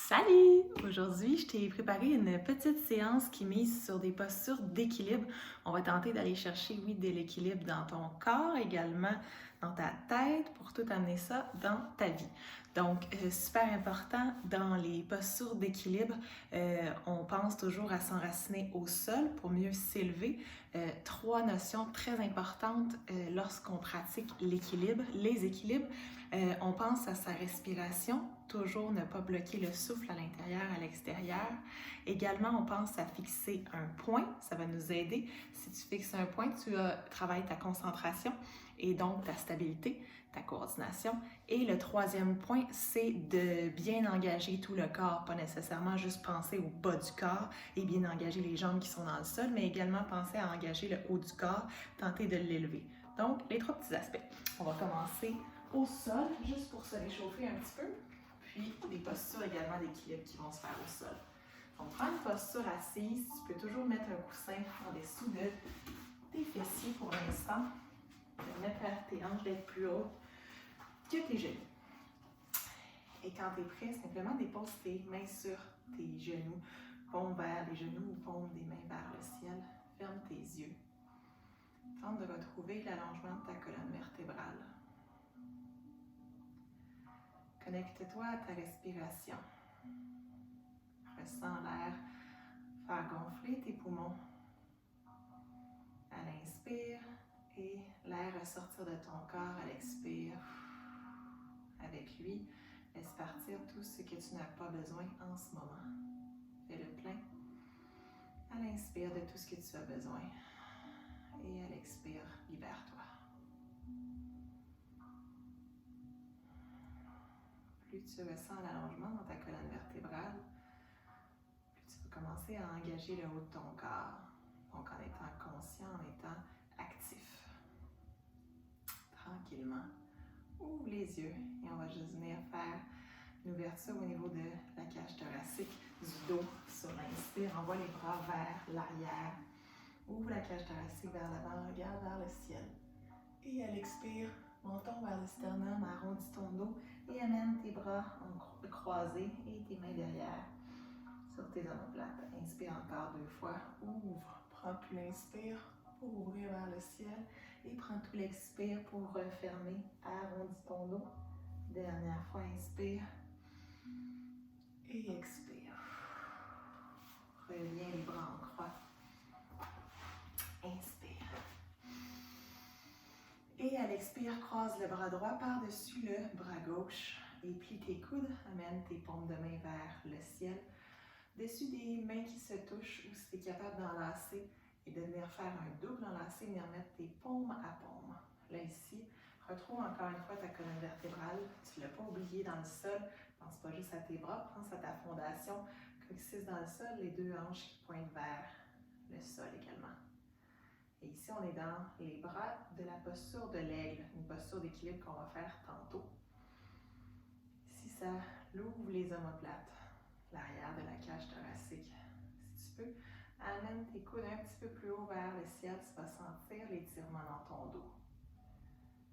Salut! Aujourd'hui, je t'ai préparé une petite séance qui mise sur des postures d'équilibre. On va tenter d'aller chercher, oui, de l'équilibre dans ton corps, également dans ta tête, pour tout amener ça dans ta vie. Donc, super important, dans les postures d'équilibre, on pense toujours à s'enraciner au sol pour mieux s'élever. Trois notions très importantes lorsqu'on pratique l'équilibre, les équilibres. On pense à sa respiration, toujours ne pas bloquer le souffle à l'intérieur, à l'extérieur. Également, on pense à fixer un point, ça va nous aider. Si tu fixes un point, tu travailles ta concentration et donc ta stabilité, ta coordination. Et le troisième point, c'est de bien engager tout le corps, pas nécessairement juste penser au bas du corps et bien engager les jambes qui sont dans le sol, mais également penser à engager le haut du corps, tenter de l'élever. Donc, les trois petits aspects. On va commencer au sol, juste pour se réchauffer un petit peu. Puis, des postures également d'équilibre qui vont se faire au sol. Donc, prends une posture assise. Tu peux toujours mettre un coussin en dessous de tes fessiers pour l'instant. Permettre tes hanches d'être plus hautes que tes genoux. Et quand tu es prêt, simplement dépose tes mains sur tes genoux. Paume vers les genoux ou paume des mains vers le ciel. Ferme tes yeux. Tente de retrouver l'allongement de ta colonne vertébrale. Connecte-toi à ta respiration. Ressens l'air faire gonfler tes poumons à l'inspire et l'air ressortir de ton corps à l'expire. Avec lui, laisse partir tout ce que tu n'as pas besoin en ce moment. Fais le plein à l'inspire de tout ce que tu as besoin et à l'expire, libère-toi. Plus tu ressens l'allongement dans ta colonne vertébrale, plus tu peux commencer à engager le haut de ton corps. Donc en étant conscient, en étant actif. Tranquillement, ouvre les yeux et on va juste venir faire une ouverture au niveau de la cage thoracique, du dos sur l'inspire. Envoie les bras vers l'arrière. Ouvre la cage thoracique vers l'avant, regarde vers le ciel. Et à l'expire, menton vers le sternum, arrondis ton dos et amène tes bras croisés et tes mains derrière sur tes omoplates. Inspire encore 2 fois, ouvre. Prends tout l'inspire pour ouvrir vers le ciel et prends tout l'expire pour refermer. Arrondis ton dos. Dernière fois, inspire et expire. Reviens les bras en croix. Inspire. Et à l'expire, croise le bras droit par-dessus le bras gauche et plie tes coudes. Amène tes paumes de main vers le ciel. Dessus des mains qui se touchent ou si tu es capable d'enlacer et de venir faire un double enlacé, venir mettre tes paumes à paume. Là ici, retrouve encore une fois ta colonne vertébrale. Tu ne l'as pas oublié dans le sol. Pense pas juste à tes bras, pense à ta fondation. Coccyx dans le sol, les deux hanches qui pointent vers le sol également. Et ici, on est dans les bras de la posture de l'aigle, une posture d'équilibre qu'on va faire tantôt. Si ça l'ouvre les omoplates, l'arrière de la cage thoracique. Si tu peux, amène tes coudes un petit peu plus haut vers le ciel, tu vas sentir l'étirement dans ton dos.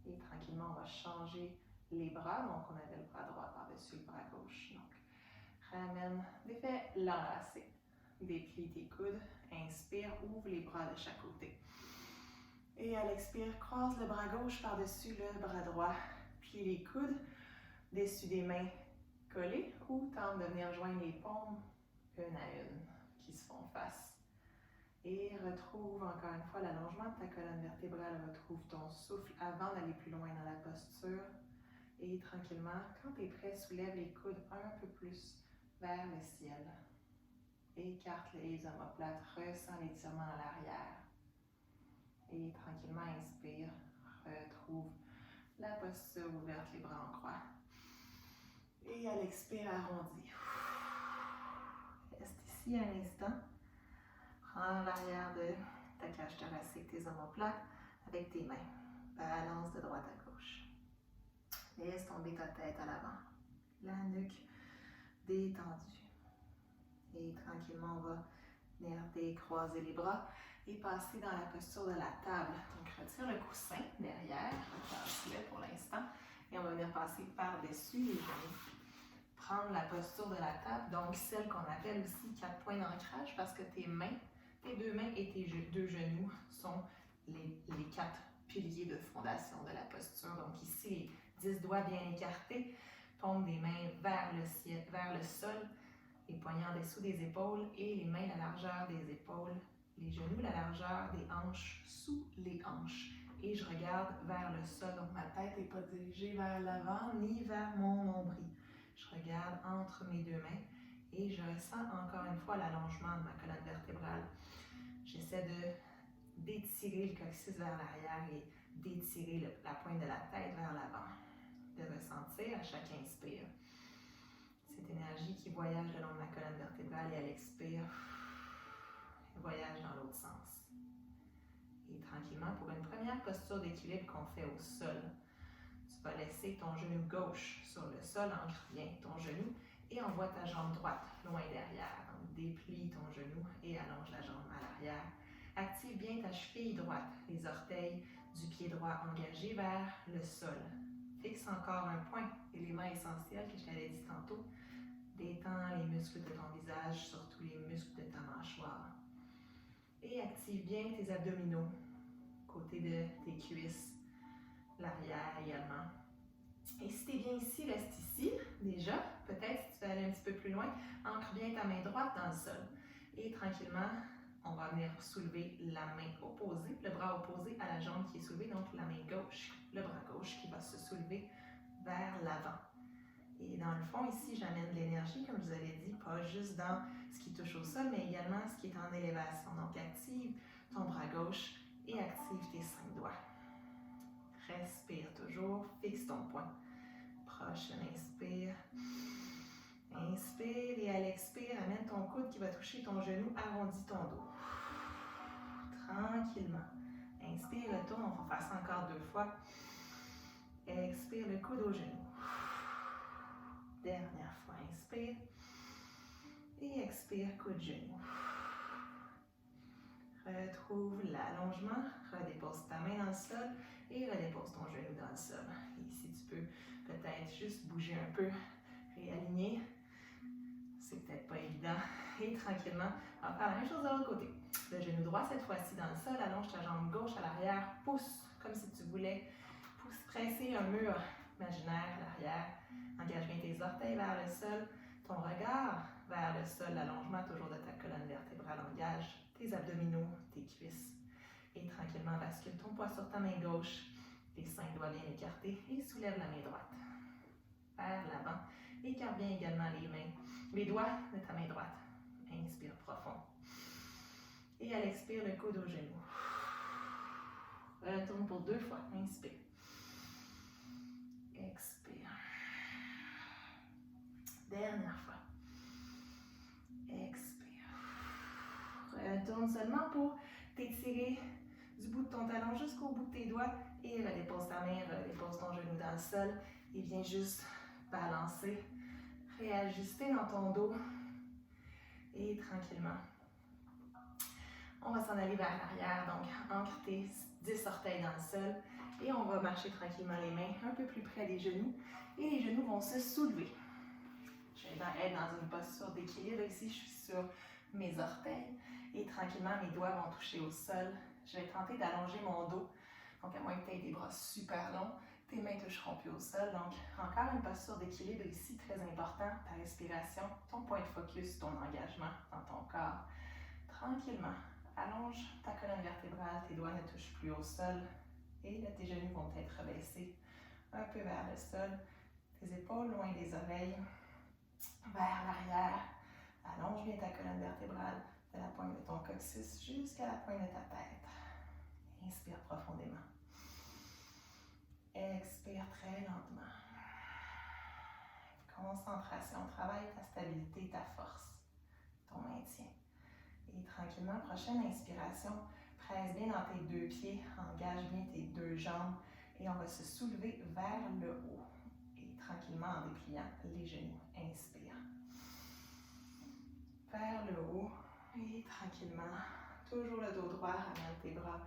Et tranquillement, on va changer les bras. Donc, on avait le bras droit par-dessus le bras gauche. Donc, ramène, défais l'enlacé. Déplie tes coudes, inspire, ouvre les bras de chaque côté. Et à l'expire, croise le bras gauche par-dessus le bras droit. Plie les coudes, dessus des mains collées ou tente de venir joindre les paumes une à une qui se font face. Et retrouve encore une fois l'allongement de ta colonne vertébrale. Retrouve ton souffle avant d'aller plus loin dans la posture. Et tranquillement, quand tu es prêt, soulève les coudes un peu plus vers le ciel. Écarte les omoplates, ressens l'étirement à l'arrière. Et tranquillement, inspire, retrouve la posture ouverte, les bras en croix. Et à l'expire, arrondi. Reste ici un instant. Prends l'arrière de ta cage thoracique, tes omoplates avec tes mains. Balance de droite à gauche. Laisse tomber ta tête à l'avant. La nuque détendue. Et tranquillement, on va venir décroiser les bras et passer dans la posture de la table. Donc, retire le coussin derrière, repasse-le pour l'instant. Et on va venir passer par-dessus les genoux. Prends prendre la posture de la table, donc celle qu'on appelle aussi 4 points d'ancrage, parce que tes mains, tes deux mains et tes deux genoux sont les 4 piliers de fondation de la posture. Donc ici, les 10 doigts bien écartés, paume des mains vers le ciel, vers le sol, les poignets en dessous des épaules et les mains la largeur des épaules, les genoux la largeur des hanches, sous les hanches. Et je regarde vers le sol, donc ma tête n'est pas dirigée vers l'avant ni vers mon nombril. Je regarde entre mes deux mains et je ressens encore une fois l'allongement de ma colonne vertébrale. J'essaie d'étirer le coccyx vers l'arrière et d'étirer la pointe de la tête vers l'avant. De ressentir à chaque inspire cette énergie qui voyage le long de ma colonne vertébrale et à l'expire, voyage dans l'autre sens. Et tranquillement, pour une première posture d'équilibre qu'on fait au sol, tu vas laisser ton genou gauche sur le sol, ancre bien ton genou et envoie ta jambe droite loin derrière. Donc, déplie ton genou et allonge la jambe à l'arrière. Active bien ta cheville droite, les orteils du pied droit engagés vers le sol. Fixe encore un point, élément essentiel que je t'avais dit tantôt. Détends les muscles de ton visage, surtout les muscles de ta mâchoire. Et active bien tes abdominaux, côté de tes cuisses, l'arrière également. Et si tu es bien ici, reste ici déjà. Peut-être si tu veux aller un petit peu plus loin, ancre bien ta main droite dans le sol. Et tranquillement, on va venir soulever la main opposée, le bras opposé à la jambe qui est soulevée, donc la main gauche, le bras gauche qui va se soulever vers l'avant. Et dans le fond, ici, j'amène de l'énergie, comme je vous avais dit, pas juste dans ce qui touche au sol, mais également ce qui est en élévation. Donc, active ton bras gauche et active tes 5 doigts. Respire toujours, fixe ton point. Prochaine inspire. Inspire et à l'expire, amène ton coude qui va toucher ton genou, arrondis ton dos. Tranquillement. Inspire, retourne, on va faire ça encore 2 fois. Expire, le coude au genou. Dernière fois, inspire. Et expire, coude genou. Retrouve l'allongement. Redépose ta main dans le sol et redépose ton genou dans le sol. Et ici, tu peux peut-être juste bouger un peu, réaligner. C'est peut-être pas évident. Et tranquillement, on va faire la même chose de l'autre côté. Le genou droit cette fois-ci dans le sol. Allonge ta jambe gauche à l'arrière. Pousse comme si tu voulais presser un mur imaginaire à l'arrière. Engage bien tes orteils vers le sol. Ton regard vers le sol. L'allongement toujours de ta colonne vertébrale. Engage tes abdominaux, tes cuisses. Et tranquillement, bascule ton poids sur ta main gauche. Les 5 doigts bien écartés. Et soulève la main droite vers l'avant. Écarte bien également les doigts de ta main droite. Inspire profond. Et à l'expire, le coude au genou. Retourne pour 2 fois. Inspire. Expire. Dernière fois. Expire. Retourne seulement pour t'étirer du bout de ton talon jusqu'au bout de tes doigts et redépose ta main, redépose ton genou dans le sol et viens juste balancer, réajuster dans ton dos et tranquillement. On va s'en aller vers l'arrière, donc ancre tes 10 orteils dans le sol et on va marcher tranquillement les mains un peu plus près des genoux et les genoux vont se soulever. Je vais être dans une posture d'équilibre ici, je suis sur mes orteils et tranquillement mes doigts vont toucher au sol. Je vais tenter d'allonger mon dos, donc à moins que tu aies des bras super longs, tes mains ne toucheront plus au sol. Donc encore une posture d'équilibre ici, très important, ta respiration, ton point de focus, ton engagement dans ton corps. Tranquillement. Allonge ta colonne vertébrale, tes doigts ne touchent plus au sol et là, tes genoux vont être rebaissés un peu vers le sol, tes épaules loin des oreilles, vers l'arrière. Allonge bien ta colonne vertébrale de la pointe de ton coccyx jusqu'à la pointe de ta tête. Inspire profondément. Expire très lentement. Concentration, travaille ta stabilité, ta force, ton maintien. Et tranquillement, prochaine inspiration, presse bien dans tes 2 pieds, engage bien tes 2 jambes et on va se soulever vers le haut. Et tranquillement en dépliant les genoux. Inspire. Vers le haut et tranquillement, toujours le dos droit, ramène tes bras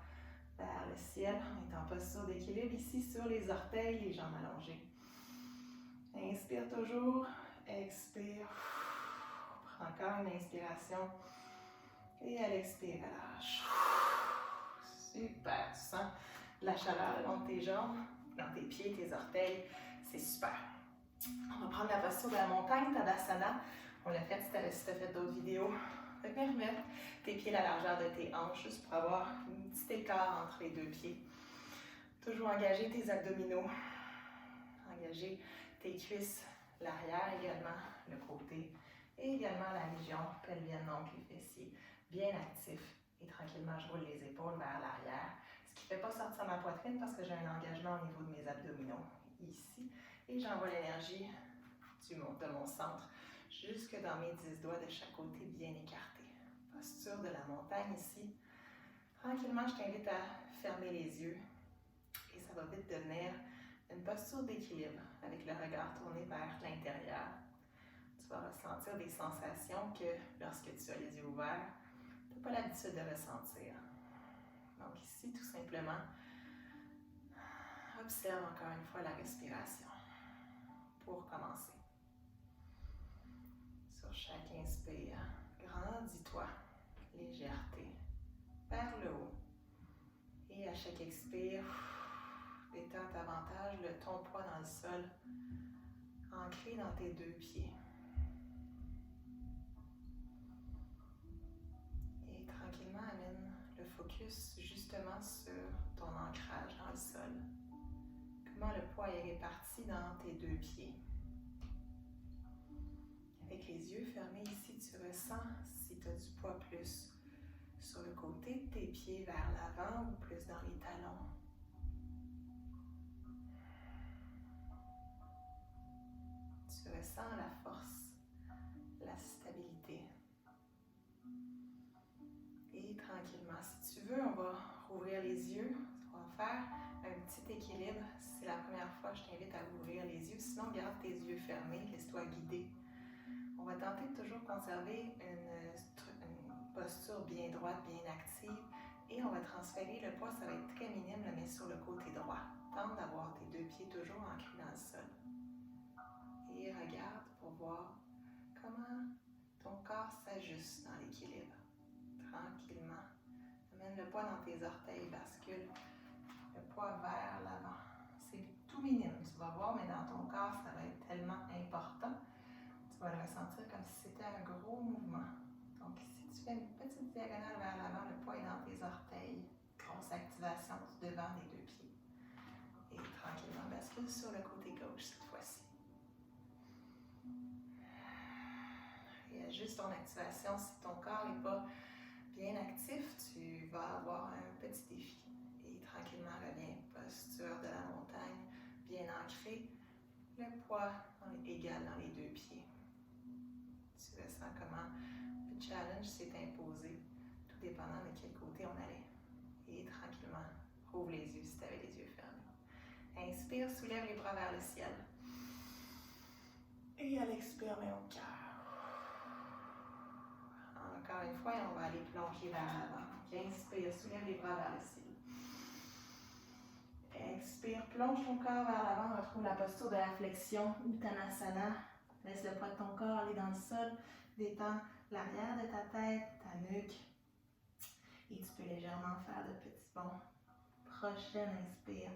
vers le ciel. On est en posture d'équilibre ici sur les orteils, les jambes allongées. Inspire toujours, Expire. Prends encore une inspiration. Et à l'expire, relâche. Super. Tu sens la chaleur le long de tes jambes, dans tes pieds, tes orteils. C'est super. On va prendre la posture de la montagne, Tadasana. On l'a fait si tu as fait d'autres vidéos. Viens remettre tes pieds à la largeur de tes hanches, juste pour avoir un petit écart entre les deux pieds. Toujours engager tes abdominaux. Engager tes cuisses, l'arrière également, le côté. Et également la région pelvienne, donc les fessiers, bien actifs. Et tranquillement, je roule les épaules vers l'arrière. Ce qui ne fait pas sortir ma poitrine parce que j'ai un engagement au niveau de mes abdominaux ici. Et j'envoie l'énergie de mon centre jusque dans mes 10 doigts de chaque côté bien écartés. Posture de la montagne ici. Tranquillement, je t'invite à fermer les yeux. Et ça va vite devenir une posture d'équilibre avec le regard tourné vers l'intérieur. Tu vas ressentir des sensations que lorsque tu as les yeux ouverts, tu n'as pas l'habitude de ressentir. Donc ici, tout simplement, observe encore une fois la respiration pour commencer. Sur chaque inspire, grandis-toi, légèreté, vers le haut. Et à chaque expire, détends davantage ton poids dans le sol, ancré dans tes deux pieds. Et tranquillement, amène le focus justement sur ton ancrage dans le sol. Comment le poids est réparti dans tes deux pieds. Avec les yeux fermés ici, tu ressens si tu as du poids plus sur le côté de tes pieds vers l'avant ou plus dans les talons. Tu ressens la force, la stabilité. Et tranquillement, si tu veux, on va rouvrir les yeux. On va faire un petit équilibre. Si c'est la première fois, je t'invite à ouvrir les yeux. Sinon, garde tes yeux fermés, laisse-toi guider. On va tenter de toujours conserver une posture bien droite, bien active. Et on va transférer le poids, ça va être très minime, mais sur le côté droit. Tente d'avoir tes deux pieds toujours ancrés dans le sol. Et regarde pour voir comment ton corps s'ajuste dans l'équilibre. Tranquillement. Amène le poids dans tes orteils, bascule le poids vers l'avant. C'est tout minime, tu vas voir, mais dans ton corps, ça va être tellement important. Tu vas le ressentir comme si c'était un gros mouvement. Donc si tu fais une petite diagonale vers l'avant, le poids est dans tes orteils. Grosse activation du devant des deux pieds. Et tranquillement, bascule sur le côté gauche cette fois-ci. Et ajuste ton activation. Si ton corps n'est pas bien actif, tu vas avoir un petit défi. Et tranquillement, reviens. Posture de la montagne, bien ancrée. Le poids égal dans les deux pieds. Tu ressens comment le challenge s'est imposé, tout dépendant de quel côté on allait. Et tranquillement, ouvre les yeux si tu avais les yeux fermés. Inspire, soulève les bras vers le ciel. Et à l'expire, mets au cœur. Encore une fois, et on va aller plonger vers l'avant. Inspire, soulève les bras vers le ciel. Expire, plonge ton corps vers l'avant, retrouve la posture de la flexion, Uttanasana. Laisse le poids de ton corps aller dans le sol, détends l'arrière de ta tête, ta nuque. Et tu peux légèrement faire de petits bonds. Prochaine inspire.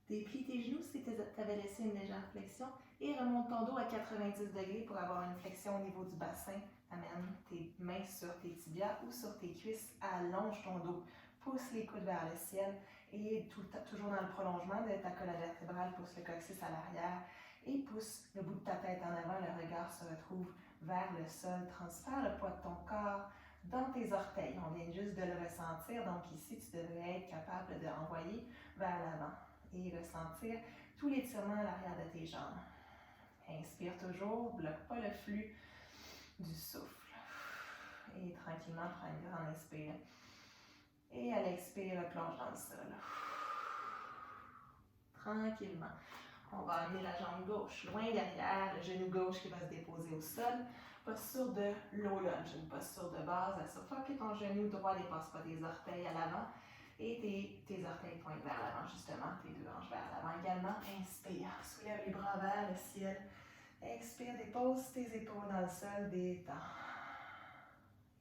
Déplie tes genoux si tu avais laissé une légère flexion et remonte ton dos à 90 degrés pour avoir une flexion au niveau du bassin. Amène tes mains sur tes tibias ou sur tes cuisses, allonge ton dos. Pousse les coudes vers le ciel et toujours dans le prolongement de ta colonne vertébrale, pousse le coccyx à l'arrière et pousse le bout de ta tête en avant. Le regard se retrouve vers le sol. Transfère le poids de ton corps dans tes orteils. On vient juste de le ressentir. Donc ici, tu devrais être capable de renvoyer vers l'avant et ressentir tout l'étirement à l'arrière de tes jambes. Inspire toujours, bloque pas le flux du souffle. Et tranquillement, prends une grande inspire. Et à l'expire, plonge dans le sol. Tranquillement. On va amener la jambe gauche loin derrière, le genou gauche qui va se déposer au sol. Posture de low lunge, une posture de base. Assure que ton genou droit ne dépasse pas tes orteils à l'avant. Et tes orteils pointent vers l'avant, justement, tes deux hanches vers l'avant également. Inspire, soulève les bras vers le ciel. Expire, dépose tes épaules dans le sol, détends.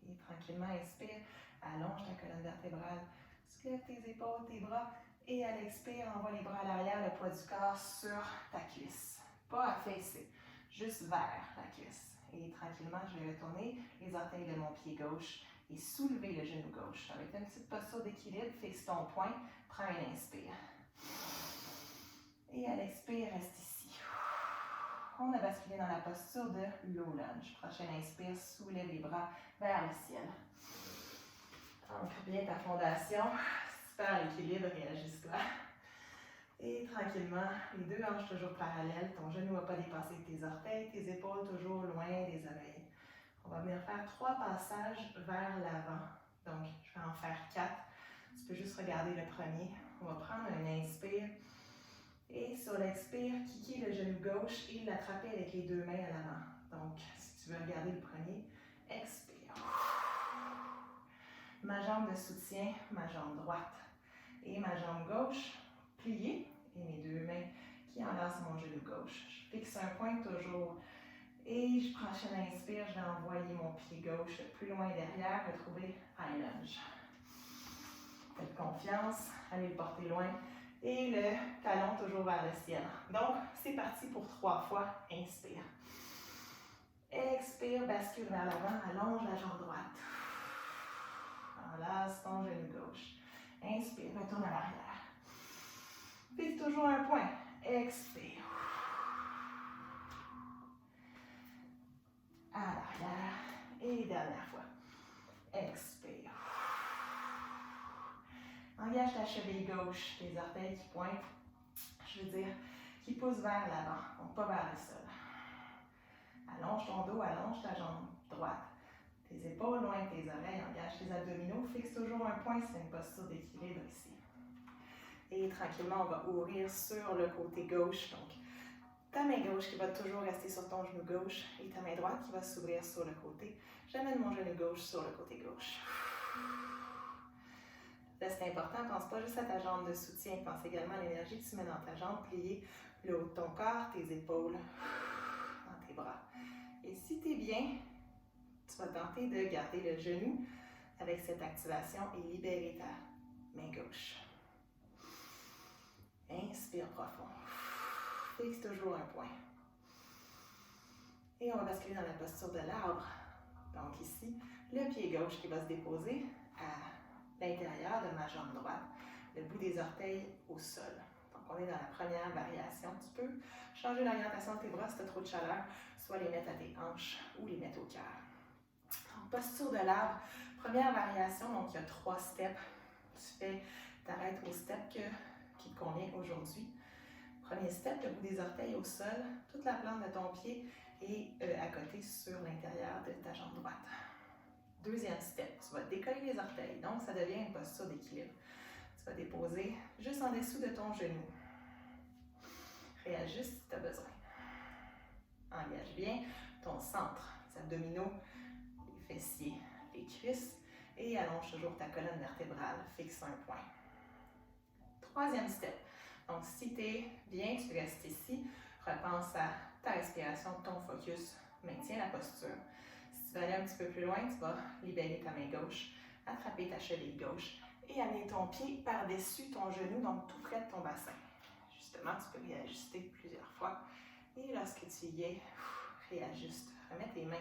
Et tranquillement, inspire, allonge ta colonne vertébrale. Soulève tes épaules, tes bras. Et à l'expire, envoie les bras à l'arrière, le poids du corps sur ta cuisse. Pas affaissé, juste vers la cuisse. Et tranquillement, je vais retourner les orteils de mon pied gauche et soulever le genou gauche. Avec une petite posture d'équilibre, fixe ton poing, prends un inspire. Et à l'expire, reste ici. On a basculé dans la posture de low lunge. Prochain inspire, soulève les bras vers le ciel. Ancre bien ta fondation. Super l'équilibre, réagis-toi. Et tranquillement, les deux hanches toujours parallèles. Ton genou ne va pas dépasser tes orteils, tes épaules toujours loin des oreilles. On va venir faire 3 passages vers l'avant. Donc, je vais en faire 4. Tu peux juste regarder le premier. On va prendre un inspire. Et sur l'expire, kicker le genou gauche et l'attraper avec les deux mains à l'avant. Donc, si tu veux regarder le premier, expire. Ma jambe de soutien, ma jambe droite. Et ma jambe gauche pliée et mes deux mains qui enlacent mon genou gauche. Je fixe un point toujours. Et je prends un inspire, je vais envoyer mon pied gauche le plus loin derrière, retrouver high lunge. Faites confiance, allez le porter loin. Et le talon toujours vers le ciel. Donc, c'est parti pour 3 fois. Inspire. Expire, bascule vers l'avant, allonge la jambe droite. Enlace ton genou gauche. Inspire, retourne à l'arrière. Fixe toujours un point. Expire. À l'arrière. Et dernière fois. Expire. Engage ta cheville gauche, les orteils qui pointent, je veux dire, qui poussent vers l'avant, donc pas vers le sol. Allonge ton dos, allonge ta jambe droite. Tes épaules loin de tes oreilles, engage tes abdominaux, fixe toujours un point, c'est une posture d'équilibre ici. Et tranquillement, on va ouvrir sur le côté gauche, donc ta main gauche qui va toujours rester sur ton genou gauche et ta main droite qui va s'ouvrir sur le côté. J'amène mon genou gauche sur le côté gauche. Là, c'est important, pense pas juste à ta jambe de soutien, pense également à l'énergie que tu mets dans ta jambe pliée, le haut de ton corps, tes épaules, dans tes bras. Et si tu es bien, tu vas tenter de garder le genou avec cette activation et libérer ta main gauche. Inspire profond. Fixe toujours un point. Et on va basculer dans la posture de l'arbre. Donc ici, le pied gauche qui va se déposer à l'intérieur de ma jambe droite, le bout des orteils au sol. Donc, on est dans la première variation. Tu peux changer l'orientation de tes bras si tu as trop de chaleur, soit les mettre à tes hanches ou les mettre au cœur. Donc, posture de l'arbre, première variation, donc il y a 3 steps. Tu t'arrêtes au step qui te convient aujourd'hui. Premier step, le bout des orteils au sol, toute la plante de ton pied est à côté sur l'intérieur de ta jambe droite. Deuxième step, tu vas décoller les orteils, donc ça devient une posture d'équilibre. Tu vas déposer juste en dessous de ton genou. Réajuste si tu as besoin. Engage bien ton centre, les abdominaux, les fessiers, les cuisses et allonge toujours ta colonne vertébrale, fixe un point. Troisième step, donc si tu es bien, tu restes ici, repense à ta respiration, ton focus, maintiens la posture. Si tu vas aller un petit peu plus loin, tu vas libérer ta main gauche, attraper ta cheville gauche et amener ton pied par-dessus ton genou, donc tout près de ton bassin. Justement, tu peux réajuster plusieurs fois. Et lorsque tu y es, réajuste. Remets tes mains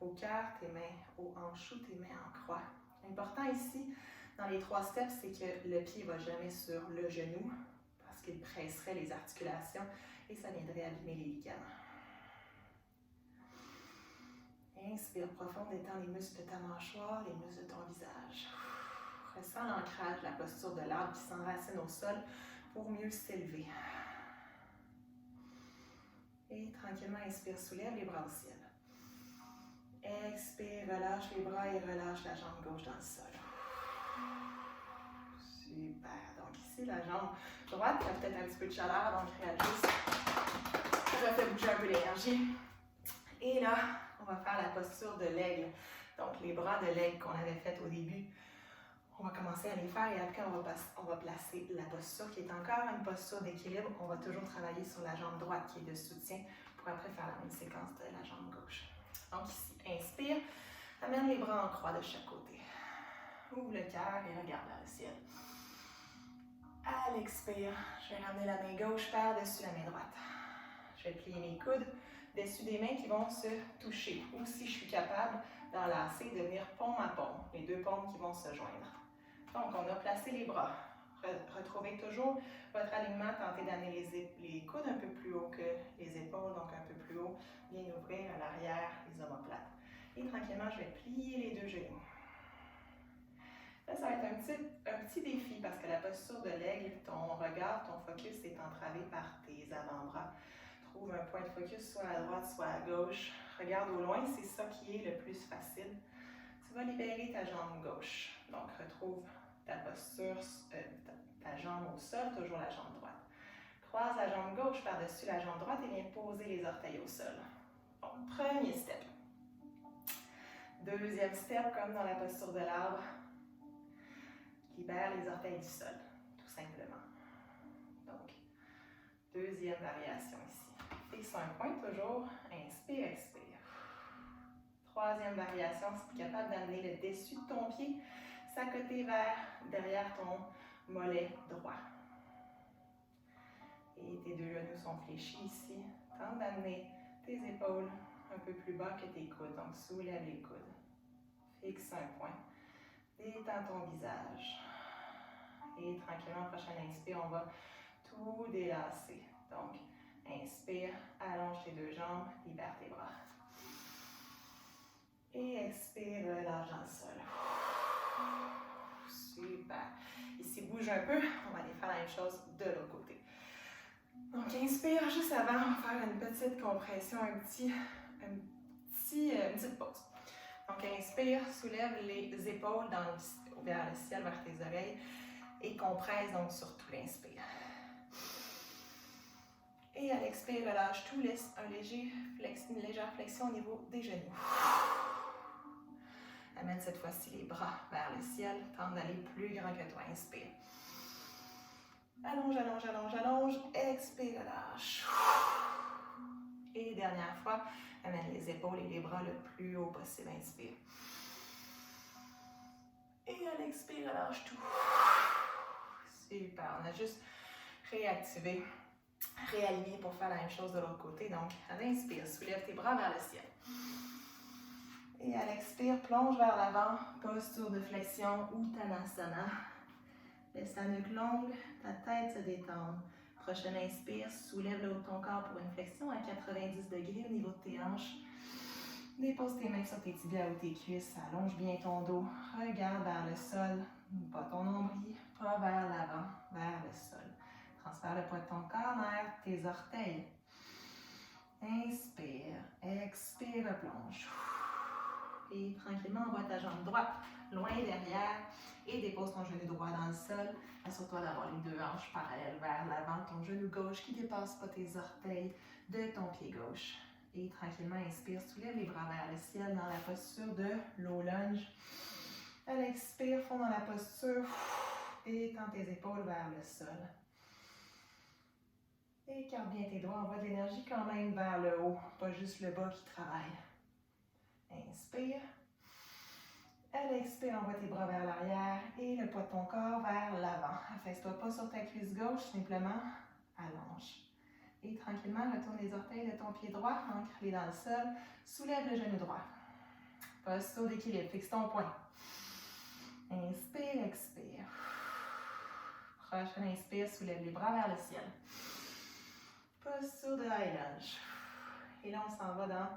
au cœur, tes mains aux hanches ou tes mains en croix. L'important ici, dans les 3 steps, c'est que le pied ne va jamais sur le genou parce qu'il presserait les articulations et ça viendrait abîmer les ligaments. Inspire profond, détends les muscles de ta mâchoire, les muscles de ton visage. Ressens l'ancrage, la posture de l'arbre qui s'enracine au sol pour mieux s'élever. Et tranquillement, inspire, soulève les bras au ciel. Expire, relâche les bras et relâche la jambe gauche dans le sol. Super. Donc ici, la jambe droite, il y a peut-être un petit peu de chaleur, donc réajuste. Ça va faire bouger un peu l'énergie. Et là, on va faire la posture de l'aigle. Donc, les bras de l'aigle qu'on avait fait au début, on va commencer à les faire et après, on va placer la posture qui est encore une posture d'équilibre. On va toujours travailler sur la jambe droite qui est de soutien pour après faire la même séquence de la jambe gauche. Donc ici, inspire, amène les bras en croix de chaque côté. Ouvre le cœur et regarde vers le ciel. À l'expire, je vais ramener la main gauche par-dessus la main droite. Je vais plier mes coudes dessus des mains qui vont se toucher. Ou si je suis capable d'enlacer, de venir paume à paume, les deux paumes qui vont se joindre. Donc, on a placé les bras. Retrouvez toujours votre alignement, tentez d'amener les coudes un peu plus haut que les épaules, donc un peu plus haut. Bien ouvrir à l'arrière, les omoplates. Et tranquillement, je vais plier les deux genoux. Là, ça va être un petit défi parce que la posture de l'aigle, ton regard, ton focus est entravé par tes avant-bras. Trouve un point de focus soit à droite, soit à gauche. Regarde au loin, c'est ça qui est le plus facile. Tu vas libérer ta jambe gauche. Donc, retrouve ta posture, ta jambe au sol, toujours la jambe droite. Croise la jambe gauche par-dessus la jambe droite et viens poser les orteils au sol. Bon, premier step. Deuxième step, comme dans la posture de l'arbre. Libère les orteils du sol, tout simplement. Donc, deuxième variation ici. Fixe un point toujours. Inspire, expire. Troisième variation, si tu es capable d'amener le dessus de ton pied, s'accoter vers derrière ton mollet droit. Et tes deux genoux sont fléchis ici. Tente d'amener tes épaules un peu plus bas que tes coudes. Donc, soulève les coudes. Fixe un point. Détends ton visage. Et tranquillement, prochaine inspire, on va tout délasser. Donc, inspire, allonge tes deux jambes, libère tes bras. Et expire, relâche dans le sol. Super. Ici, bouge un peu. On va aller faire la même chose de l'autre côté. Donc, inspire juste avant, on va faire une petite compression, une petite pause. Donc, inspire, soulève les épaules vers le ciel, vers tes oreilles et compresse donc surtout l'inspire. Et à l'expire, relâche tout, laisse une légère flexion au niveau des genoux. Amène cette fois-ci les bras vers le ciel, tente d'aller plus grand que toi, inspire. Allonge, allonge, allonge, allonge, expire, relâche. Et dernière fois, amène les épaules et les bras le plus haut possible, inspire. Et à l'expire, relâche tout. Super, on a juste réactivé, réaligné pour faire la même chose de l'autre côté. Donc, à l'inspire, soulève tes bras vers le ciel. Et à l'expire, plonge vers l'avant, posture de flexion ou Uttanasana. Laisse ta nuque longue, ta tête se détendre. Prochaine inspire, soulève le haut de ton corps pour une flexion à 90 degrés au niveau de tes hanches. Dépose tes mains sur tes tibias ou tes cuisses, allonge bien ton dos. Regarde vers le sol, pas ton nombril, pas vers l'avant, vers le sol. Transfère le poids de ton corps vers tes orteils. Inspire, expire, replonge. Et tranquillement, envoie ta jambe droite loin derrière et dépose ton genou droit dans le sol. Assure-toi d'avoir les deux hanches parallèles vers l'avant, ton genou gauche qui ne dépasse pas tes orteils de ton pied gauche. Et tranquillement, inspire, soulève les bras vers le ciel dans la posture de low lunge. À l'expire, fonds dans la posture et tends tes épaules vers le sol. Écarte bien tes doigts, envoie de l'énergie quand même vers le haut, pas juste le bas qui travaille. Inspire. À l'expire, envoie tes bras vers l'arrière et le poids de ton corps vers l'avant. Affaisse-toi pas sur ta cuisse gauche, simplement allonge. Et tranquillement, retourne les orteils de ton pied droit, ancre-les dans le sol, soulève le genou droit. Posture d'équilibre, fixe ton poing. Inspire, expire. Prochaine inspire, soulève les bras vers le ciel. Posture de high lunge. Et là, on s'en va dans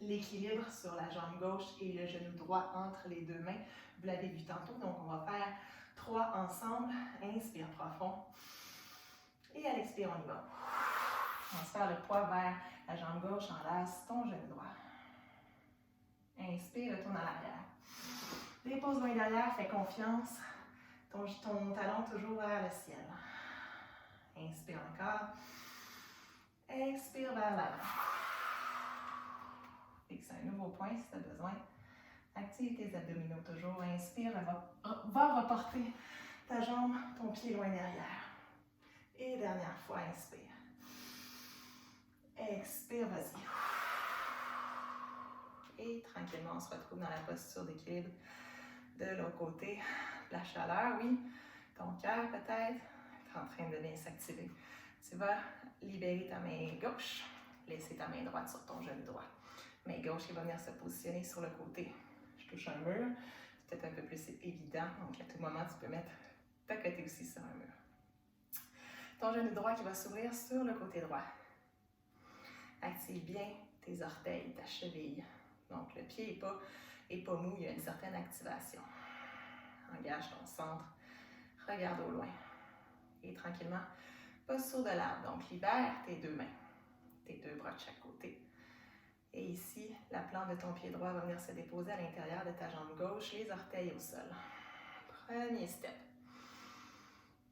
l'équilibre sur la jambe gauche et le genou droit entre les deux mains. Vous l'avez vu tantôt, donc on va faire 3 ensemble. Inspire profond. Et à l'expire, on y va. Transfère le poids vers la jambe gauche, enlace ton genou droit. Inspire, retourne à l'arrière. Dépose loin derrière, fais confiance. Ton talon toujours vers le ciel. Inspire encore. Expire vers l'avant. Fixe un nouveau point si tu as besoin. Active tes abdominaux toujours. Inspire, va reporter ta jambe, ton pied loin derrière. Et dernière fois, inspire. Expire, vas-y. Et tranquillement, on se retrouve dans la posture d'équilibre de l'autre côté. La chaleur, oui. Ton cœur, peut-être, est en train de bien s'activer. Tu vas libérer ta main gauche. Laisser ta main droite sur ton genou droit. Main gauche qui va venir se positionner sur le côté. Je touche un mur. C'est peut-être un peu plus évident. Donc, à tout moment, tu peux mettre ta côté aussi sur un mur. Ton genou droit qui va s'ouvrir sur le côté droit. Active bien tes orteils, ta cheville. Donc, le pied n'est pas mou, il y a une certaine activation. Engage ton centre. Regarde au loin. Et tranquillement, posture de l'arbre. Donc, libère tes deux mains, tes deux bras de chaque côté. Et ici, la plante de ton pied droit va venir se déposer à l'intérieur de ta jambe gauche, les orteils au sol. Premier step.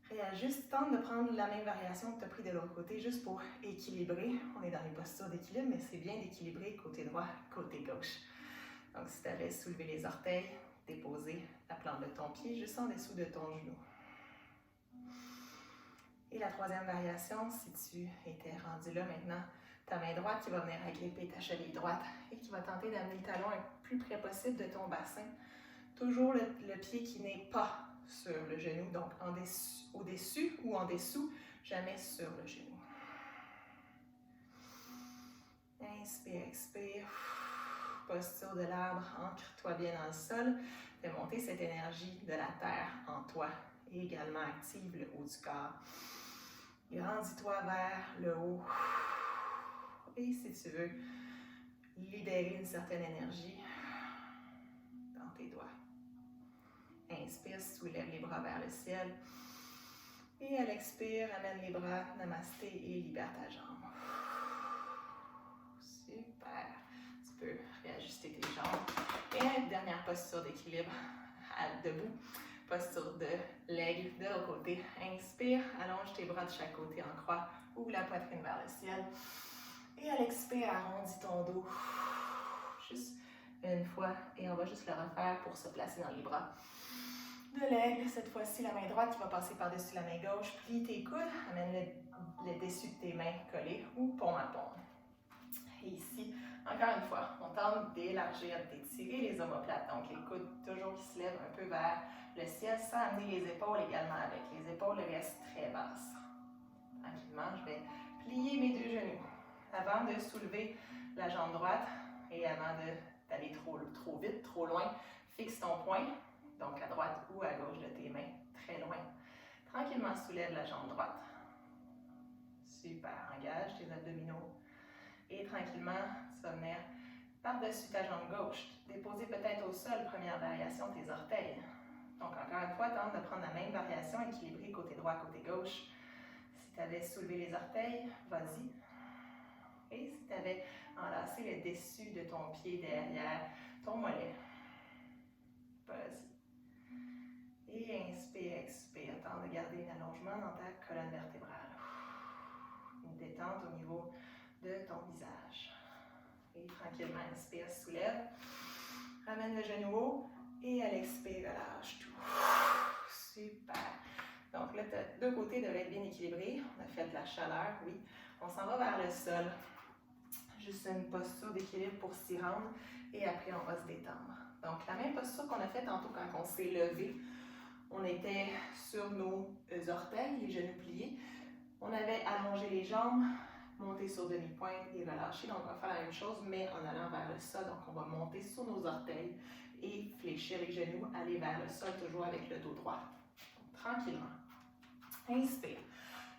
Réajuste, tente de prendre la même variation que tu as pris de l'autre côté, juste pour équilibrer. On est dans les postures d'équilibre, mais c'est bien d'équilibrer côté droit, côté gauche. Donc, si tu avais soulevé les orteils, déposer la plante de ton pied juste en dessous de ton genou. Et la troisième variation, si tu étais rendu là maintenant, ta main droite qui va venir agripper ta cheville droite et qui va tenter d'amener le talon le plus près possible de ton bassin. Toujours le pied qui n'est pas sur le genou, donc au-dessus ou en dessous, jamais sur le genou. Inspire, expire. Posture de l'arbre, ancre-toi bien dans le sol. Fais monter cette énergie de la terre en toi. Et également active le haut du corps. Grandis-toi vers le haut. Et si tu veux, libérer une certaine énergie dans tes doigts. Inspire, soulève les bras vers le ciel. Et à l'expire, amène les bras, namasté et libère ta jambe. Super. Tu peux réajuster tes jambes. Et dernière posture d'équilibre, debout. Posture de l'aigle de l'autre côté. Inspire, allonge tes bras de chaque côté en croix. Ouvre la poitrine vers le ciel. Et à l'expire, arrondis ton dos. Juste une fois. Et on va juste le refaire pour se placer dans les bras de l'aigle. Cette fois-ci, la main droite qui va passer par-dessus la main gauche. Plie tes coudes. Amène le dessus de tes mains collés ou paume à paume. Et ici, encore une fois, on tente d'élargir, d'étirer les omoplates. Donc, les coudes toujours qui se lèvent un peu vers le ciel sans amener les épaules également avec. Les épaules restent très basses. Tranquillement, je vais plier mes deux genoux. Avant de soulever la jambe droite et avant d'aller trop vite, trop loin, fixe ton poing, donc à droite ou à gauche de tes mains, très loin. Tranquillement, soulève la jambe droite. Super, engage tes abdominaux. Et tranquillement, tu vas venir par-dessus ta jambe gauche. Déposer peut-être au sol, première variation, tes orteils. Donc encore une fois, tente de prendre la même variation, équilibrée côté droit, côté gauche. Si tu avais soulevé les orteils, vas-y. Et si tu avais enlacé le dessus de ton pied derrière ton mollet, vas-y. Et inspire, expire. Tente de garder un allongement dans ta colonne vertébrale. Une détente au niveau de ton visage. Et tranquillement, inspire, soulève. Ramène le genou haut. Et à l'expire, relâche tout. Super. Donc là, deux côtés devraient être bien équilibrés. On a fait de la chaleur, oui. On s'en va vers le sol. Juste une posture d'équilibre pour s'y rendre. Et après, on va se détendre. Donc, la même posture qu'on a faite tantôt quand on s'est levé. On était sur nos orteils, les genoux pliés. On avait allongé les jambes, monté sur demi-pointe et relâché. Donc, on va faire la même chose, mais en allant vers le sol. Donc, on va monter sur nos orteils et fléchir les genoux, aller vers le sol, toujours avec le dos droit. Donc, tranquillement. Inspire.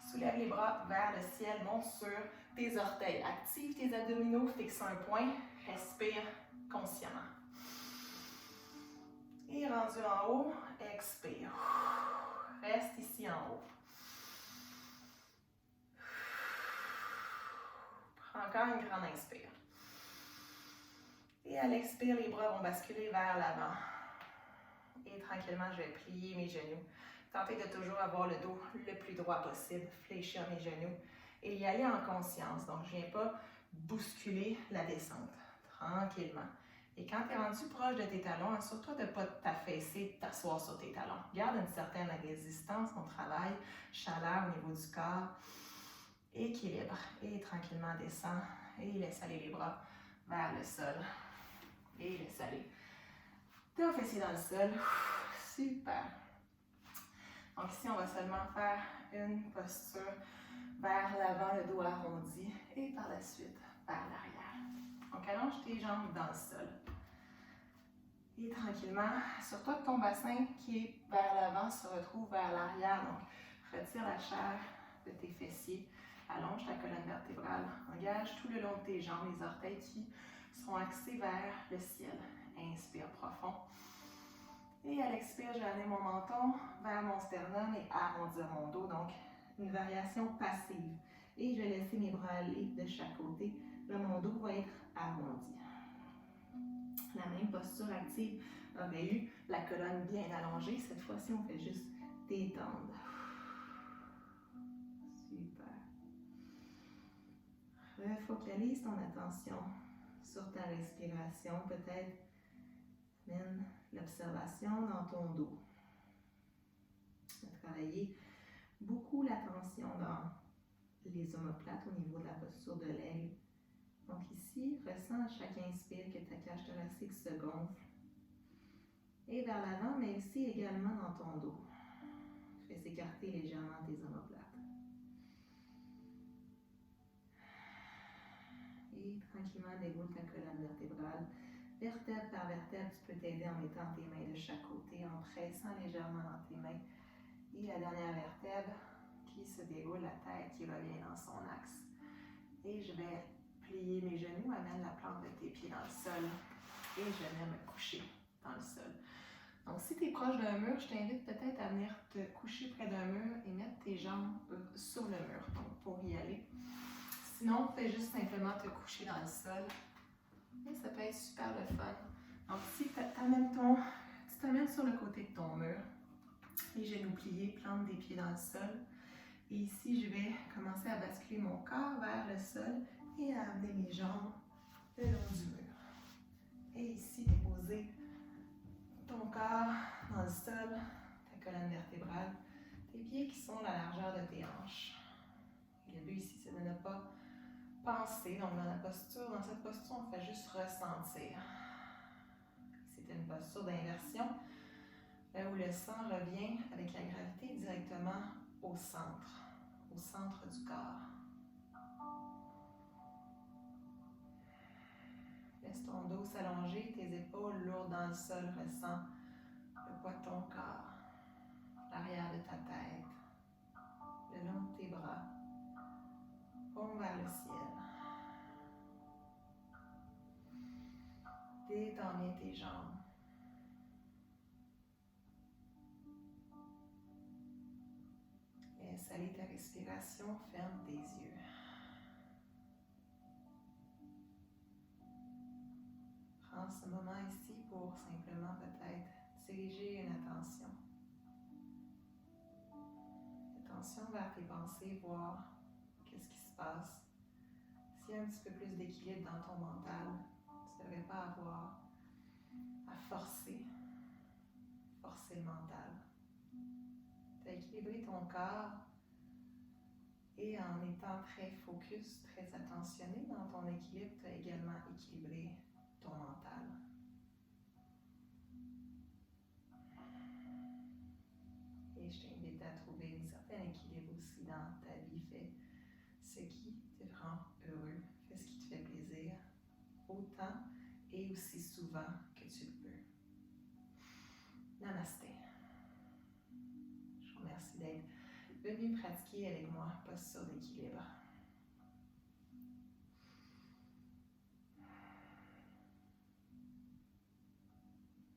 Soulève les bras vers le ciel, monte sur tes orteils. Active tes abdominaux, fixe un point. Respire consciemment. Et rendu en haut, expire. Reste ici en haut. Prends encore une grande inspire. Et à l'expire, les bras vont basculer vers l'avant. Et tranquillement, je vais plier mes genoux. Tentez de toujours avoir le dos le plus droit possible. Fléchir mes genoux. Et y aller en conscience. Donc, je ne viens pas bousculer la descente. Tranquillement. Et quand tu es rendu proche de tes talons, assure-toi de ne pas t'affaisser, de t'asseoir sur tes talons. Garde une certaine résistance, on travaille, chaleur au niveau du corps. Équilibre. Et tranquillement descend. Et laisse aller les bras vers le sol. Et laisse aller. Tes fessiers dans le sol. Super. Donc ici, on va seulement faire une posture vers l'avant, le dos arrondi. Et par la suite, vers l'arrière. Donc allonge tes jambes dans le sol. Et tranquillement, sur toi, ton bassin qui est vers l'avant se retrouve vers l'arrière. Donc, retire la chair de tes fessiers. Allonge ta colonne vertébrale. Engage tout le long de tes jambes, les orteils qui seront axés vers le ciel. Inspire profond. Et à l'expire, je vais amener mon menton vers mon sternum et arrondir mon dos. Donc, une variation passive. Et je vais laisser mes bras aller de chaque côté. Là, mon dos va être arrondi. La même posture active aurait eu la colonne bien allongée. Cette fois-ci, on fait juste détendre. Super. Refocalise ton attention sur ta respiration. Peut-être mène l'observation dans ton dos. On va travailler beaucoup l'attention dans les omoplates au niveau de la posture de l'aigle. Donc ici, ressens à chaque inspire que ta cage thoracique se gonfle. Et vers l'avant, mais aussi également dans ton dos. Fais s'écarter légèrement tes omoplates. Et tranquillement, déroule ta colonne vertébrale. Vertèbre par vertèbre, tu peux t'aider en mettant tes mains de chaque côté, en pressant légèrement dans tes mains. Et la dernière vertèbre qui se déroule, la tête qui revient dans son axe. Et je vais plier mes genoux, amène la plante de tes pieds dans le sol. Et je viens me coucher dans le sol. Donc, si tu es proche d'un mur, je t'invite peut-être à venir te coucher près d'un mur et mettre tes jambes sur le mur, donc pour y aller. Sinon, fais juste simplement te coucher dans le sol. Et ça peut être super le fun. Donc, si tu t'amènes sur le côté de ton mur, les genoux pliés, plante des pieds dans le sol. Et ici, je vais commencer à basculer mon corps vers le sol et à amener mes jambes le long du mur. Et ici, déposer ton corps dans le sol, ta colonne vertébrale, tes pieds qui sont la largeur de tes hanches. Et le but ici, c'est de ne pas penser. Donc, dans cette posture, on fait juste ressentir. C'est une posture d'inversion, là où le sang revient avec la gravité directement au centre du corps. Laisse ton dos s'allonger, tes épaules lourdes dans le sol, ressens le poids de ton corps, l'arrière de ta tête, le long de tes bras, paume vers le ciel. Détends bien tes jambes. Laisse aller ta respiration, ferme tes yeux. Prends ce moment ici pour simplement peut-être diriger une attention. Attention vers tes pensées, voir qu'est-ce qui se passe. S'il y a un petit peu plus d'équilibre dans ton mental, tu ne devrais pas avoir à forcer le mental. Tu as équilibré ton corps et en étant très focus, très attentionné dans ton équilibre, tu as également équilibré ton mental. Et je t'invite à trouver un certain équilibre aussi dans ta vie. Fais ce qui te rend heureux, fais ce qui te fait plaisir, autant et aussi souvent que tu le peux. Namasté. Je vous remercie d'être venu pratiquer avec moi posture d'équilibre.